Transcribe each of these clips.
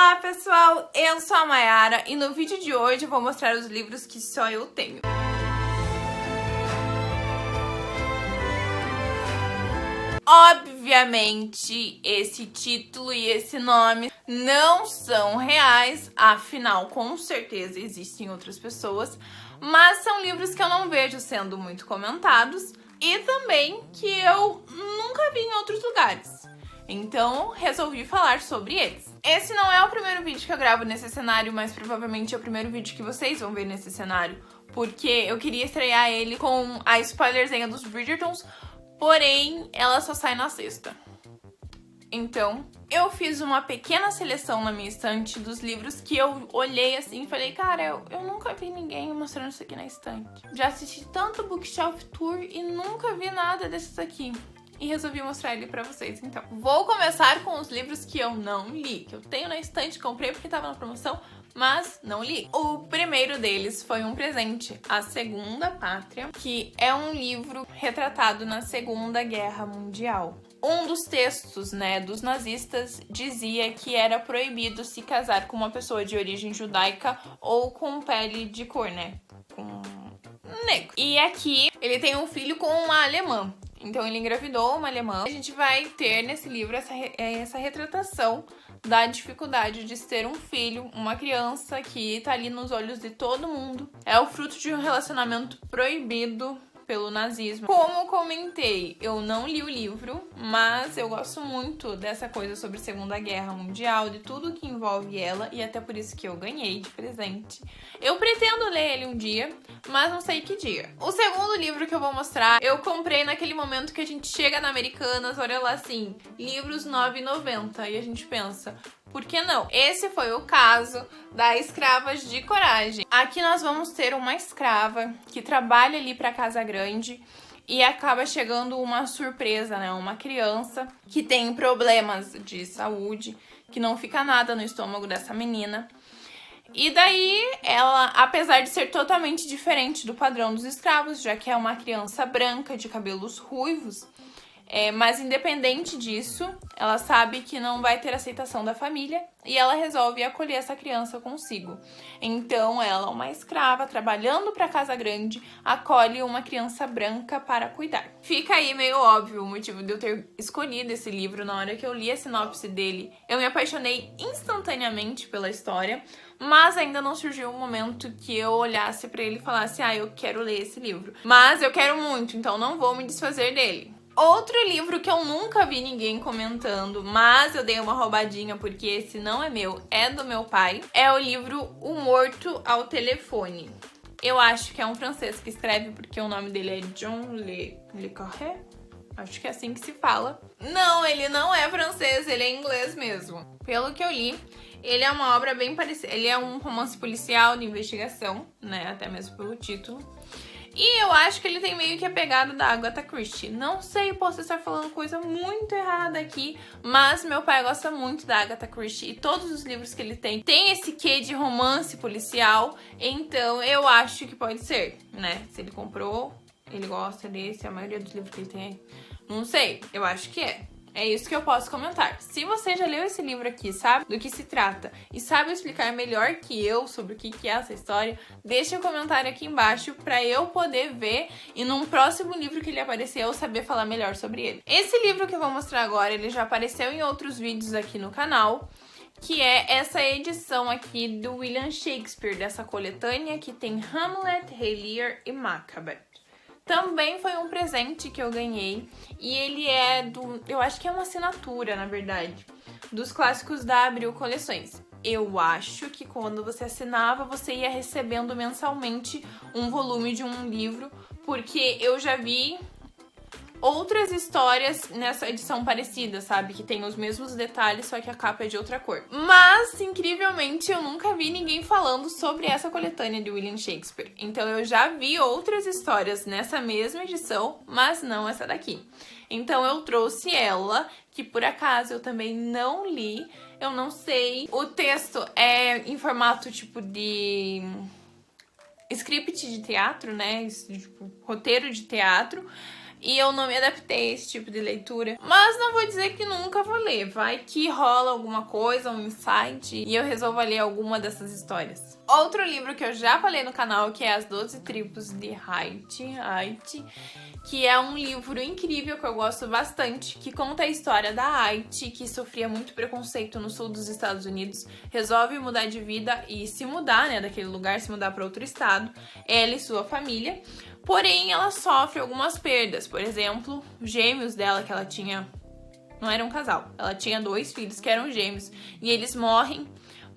Olá pessoal, eu sou a Mayara e no vídeo de hoje eu vou mostrar os livros que só eu tenho. Obviamente, esse título e esse nome não são reais, afinal, com certeza existem outras pessoas, mas são livros que eu não vejo sendo muito comentados e também que eu nunca vi em outros lugares. Então, resolvi falar sobre eles. Esse não é o primeiro vídeo que eu gravo nesse cenário, mas provavelmente é o primeiro vídeo que vocês vão ver nesse cenário, porque eu queria estrear ele com a spoilerzinha dos Bridgertons, porém, ela só sai na sexta. Então, eu fiz uma pequena seleção na minha estante dos livros que eu olhei assim e falei, cara, eu nunca vi ninguém mostrando isso aqui na estante. Já assisti tanto Bookshelf Tour e nunca vi nada desses aqui. E resolvi mostrar ele pra vocês, então. Vou começar com os livros que eu não li, que eu tenho na estante, comprei porque tava na promoção, mas não li. O primeiro deles foi um presente, A Segunda Pátria, que é um livro retratado na Segunda Guerra Mundial. Um dos textos, dos nazistas dizia que era proibido se casar com uma pessoa de origem judaica ou com pele de cor, com negro. E aqui ele tem um filho com uma alemã. Então ele engravidou uma alemã. A gente vai ter nesse livro essa retratação da dificuldade de ter um filho, uma criança que tá ali nos olhos de todo mundo. É o fruto de um relacionamento proibido pelo nazismo. Como comentei, eu não li o livro, mas eu gosto muito dessa coisa sobre a Segunda Guerra Mundial, de tudo que envolve ela, e até por isso que eu ganhei de presente. Eu pretendo ler ele um dia, mas não sei que dia. O segundo livro que eu vou mostrar, eu comprei naquele momento que a gente chega na Americanas, olha lá assim, livros R$ 9,90, e a gente pensa, por que não? Esse foi o caso da Escravas de Coragem. Aqui nós vamos ter uma escrava que trabalha ali para Casa Grande e acaba chegando uma surpresa, uma criança que tem problemas de saúde, que não fica nada no estômago dessa menina. E daí ela, apesar de ser totalmente diferente do padrão dos escravos, já que é uma criança branca de cabelos ruivos, mas independente disso, ela sabe que não vai ter aceitação da família e ela resolve acolher essa criança consigo. Então ela, uma escrava, trabalhando para Casa Grande, acolhe uma criança branca para cuidar. Fica aí meio óbvio o motivo de eu ter escolhido esse livro. Na hora que eu li a sinopse dele, eu me apaixonei instantaneamente pela história, mas ainda não surgiu um momento que eu olhasse para ele e falasse, eu quero ler esse livro. Mas eu quero muito, então não vou me desfazer dele. Outro livro que eu nunca vi ninguém comentando, mas eu dei uma roubadinha porque esse não é meu, é do meu pai, é o livro O Morto ao Telefone. Eu acho que é um francês que escreve porque o nome dele é John Le Carré. Acho que é assim que se fala. Não, ele não é francês, ele é inglês mesmo. Pelo que eu li, ele é uma obra bem parecida. Ele é um romance policial de investigação, até mesmo pelo título. E eu acho que ele tem meio que a pegada da Agatha Christie. Não sei, posso estar falando coisa muito errada aqui, mas meu pai gosta muito da Agatha Christie e todos os livros que ele tem esse quê de romance policial, então eu acho que pode ser, Se ele comprou, ele gosta desse, a maioria dos livros que ele tem, não sei, eu acho que é. É isso que eu posso comentar. Se você já leu esse livro aqui, sabe do que se trata e sabe explicar melhor que eu sobre o que é essa história, deixa um comentário aqui embaixo pra eu poder ver e num próximo livro que ele aparecer eu saber falar melhor sobre ele. Esse livro que eu vou mostrar agora, ele já apareceu em outros vídeos aqui no canal, que é essa edição aqui do William Shakespeare, dessa coletânea que tem Hamlet, Rei Lear e Macbeth. Também foi um presente que eu ganhei e ele é eu acho que é uma assinatura, na verdade, dos clássicos da Abril Coleções. Eu acho que quando você assinava, você ia recebendo mensalmente um volume de um livro, porque eu já vi outras histórias nessa edição parecida, sabe? Que tem os mesmos detalhes, só que a capa é de outra cor. Mas, incrivelmente, eu nunca vi ninguém falando sobre essa coletânea de William Shakespeare. Então eu já vi outras histórias nessa mesma edição, mas não essa daqui. Então eu trouxe ela, que por acaso eu também não li, eu não sei. O texto é em formato tipo de script de teatro, tipo, roteiro de teatro. e eu não me adaptei a esse tipo de leitura. Mas não vou dizer que nunca vou ler. Vai que rola alguma coisa, um insight, e eu resolvo ler alguma dessas histórias. Outro livro que eu já falei no canal, que é As 12 Tribos de Haiti, que é um livro incrível que eu gosto bastante, que conta a história da Haiti, que sofria muito preconceito no sul dos Estados Unidos, resolve mudar de vida e se mudar, né, daquele lugar, se mudar para outro estado, ela e sua família. Porém, ela sofre algumas perdas. Por exemplo, os gêmeos dela que ela tinha, não era um casal, ela tinha 2 filhos que eram gêmeos e eles morrem.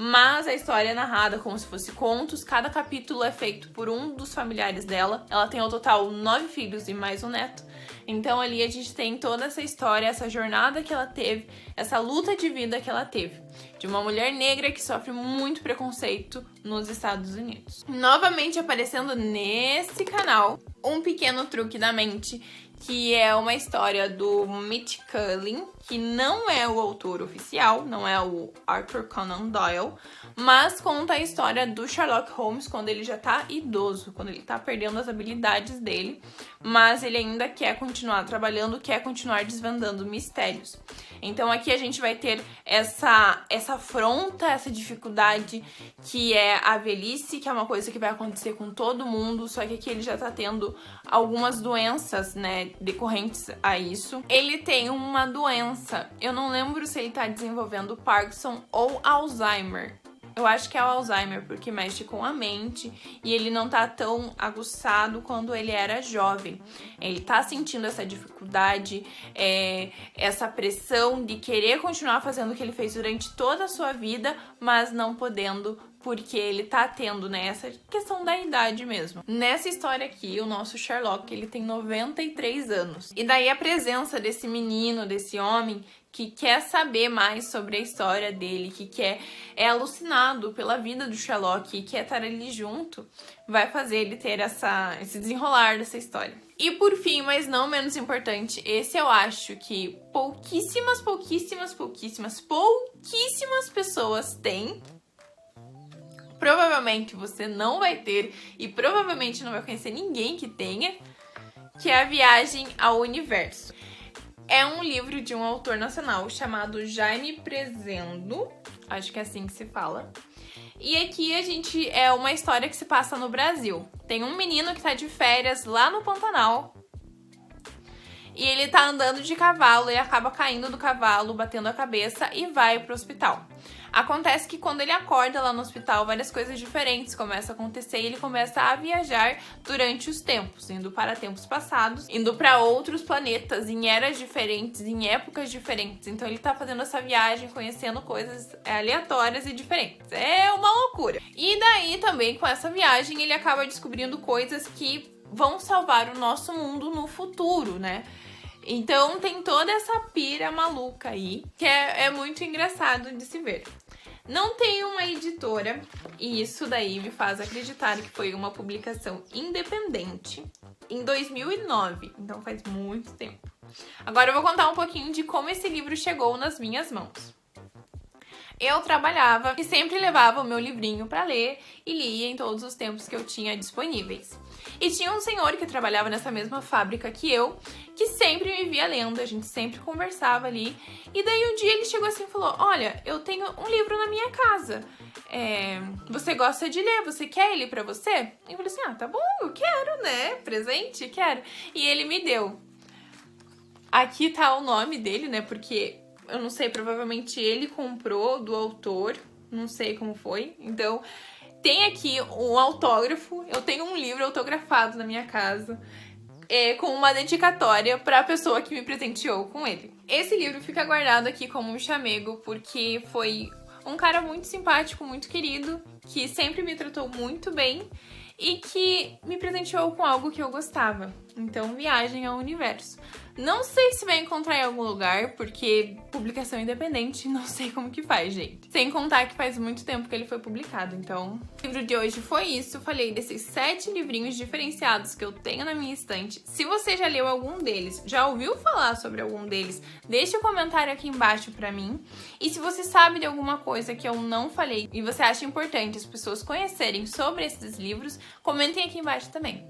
Mas a história é narrada como se fosse contos, cada capítulo é feito por um dos familiares dela. Ela tem ao total 9 filhos e mais um neto. Então ali a gente tem toda essa história, essa jornada que ela teve, essa luta de vida que ela teve. De uma mulher negra que sofre muito preconceito nos Estados Unidos. Novamente aparecendo nesse canal, Um Pequeno Truque da Mente, que é uma história do Mitch Cullen, que não é o autor oficial, não é o Arthur Conan Doyle, mas conta a história do Sherlock Holmes quando ele já tá idoso, quando ele tá perdendo as habilidades dele, mas ele ainda quer continuar trabalhando, quer continuar desvendando mistérios. Então aqui a gente vai ter essa afronta, essa dificuldade que é a velhice, que é uma coisa que vai acontecer com todo mundo, só que aqui ele já tá tendo algumas doenças, né, decorrentes a isso. Ele tem uma doença, eu não lembro se ele tá desenvolvendo Parkinson ou Alzheimer. Eu acho que é o Alzheimer, porque mexe com a mente e ele não tá tão aguçado quando ele era jovem. Ele tá sentindo essa dificuldade, essa pressão de querer continuar fazendo o que ele fez durante toda a sua vida, mas não podendo, porque ele tá tendo, né, essa questão da idade mesmo. Nessa história aqui, o nosso Sherlock, ele tem 93 anos. E daí a presença desse menino, desse homem, que quer saber mais sobre a história dele, que é alucinado pela vida do Sherlock e quer estar ali junto, vai fazer ele ter esse desenrolar dessa história. E por fim, mas não menos importante, esse eu acho que pouquíssimas pessoas têm. Provavelmente você não vai ter e provavelmente não vai conhecer ninguém que tenha, que é A Viagem ao Universo. É um livro de um autor nacional chamado Jaime Prezendo, acho que é assim que se fala. E aqui é uma história que se passa no Brasil. Tem um menino que tá de férias lá no Pantanal e ele tá andando de cavalo e acaba caindo do cavalo, batendo a cabeça e vai pro hospital. Acontece que quando ele acorda lá no hospital, várias coisas diferentes começam a acontecer e ele começa a viajar durante os tempos, indo para tempos passados, indo para outros planetas, em eras diferentes, em épocas diferentes. Então ele tá fazendo essa viagem, conhecendo coisas aleatórias e diferentes. É uma loucura. E daí também com essa viagem ele acaba descobrindo coisas que vão salvar o nosso mundo no futuro, né? Então tem toda essa pira maluca aí, que é muito engraçado de se ver. Não tem uma editora, e isso daí me faz acreditar que foi uma publicação independente em 2009, então faz muito tempo. Agora eu vou contar um pouquinho de como esse livro chegou nas minhas mãos. Eu trabalhava e sempre levava o meu livrinho para ler e lia em todos os tempos que eu tinha disponíveis. E tinha um senhor que trabalhava nessa mesma fábrica que eu, que sempre me via lendo, a gente sempre conversava ali. E daí um dia ele chegou assim e falou: olha, eu tenho um livro na minha casa, você gosta de ler, você quer ele pra você? Eu falei assim, tá bom, eu quero, né, presente, quero. E ele me deu. Aqui tá o nome dele, né, porque eu não sei, provavelmente ele comprou do autor, não sei como foi, então tem aqui um autógrafo, eu tenho um livro autografado na minha casa, com uma dedicatória para a pessoa que me presenteou com ele. Esse livro fica guardado aqui como um chamego, porque foi um cara muito simpático, muito querido, que sempre me tratou muito bem e que me presenteou com algo que eu gostava. Então, Viagem ao Universo. Não sei se vai encontrar em algum lugar, porque publicação independente, não sei como que faz, gente. Sem contar que faz muito tempo que ele foi publicado, então... O livro de hoje foi isso, falei desses 7 livrinhos diferenciados que eu tenho na minha estante. Se você já leu algum deles, já ouviu falar sobre algum deles, deixa um comentário aqui embaixo pra mim. E se você sabe de alguma coisa que eu não falei e você acha importante as pessoas conhecerem sobre esses livros, comentem aqui embaixo também.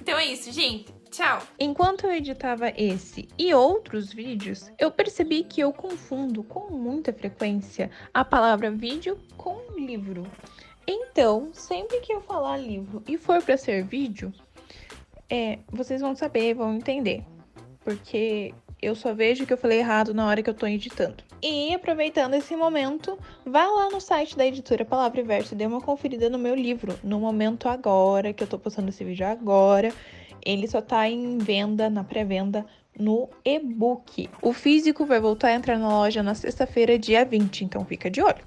Então é isso, gente. Tchau! Enquanto eu editava esse e outros vídeos, eu percebi que eu confundo com muita frequência a palavra vídeo com livro. Então, sempre que eu falar livro e for para ser vídeo, vocês vão saber, vão entender. Porque eu só vejo que eu falei errado na hora que eu tô editando. E aproveitando esse momento, vá lá no site da editora Palavra e Verso e dê uma conferida no meu livro, no momento agora, que eu tô postando esse vídeo agora. Ele só tá em venda, na pré-venda, no e-book. O físico vai voltar a entrar na loja na sexta-feira, dia 20, então fica de olho.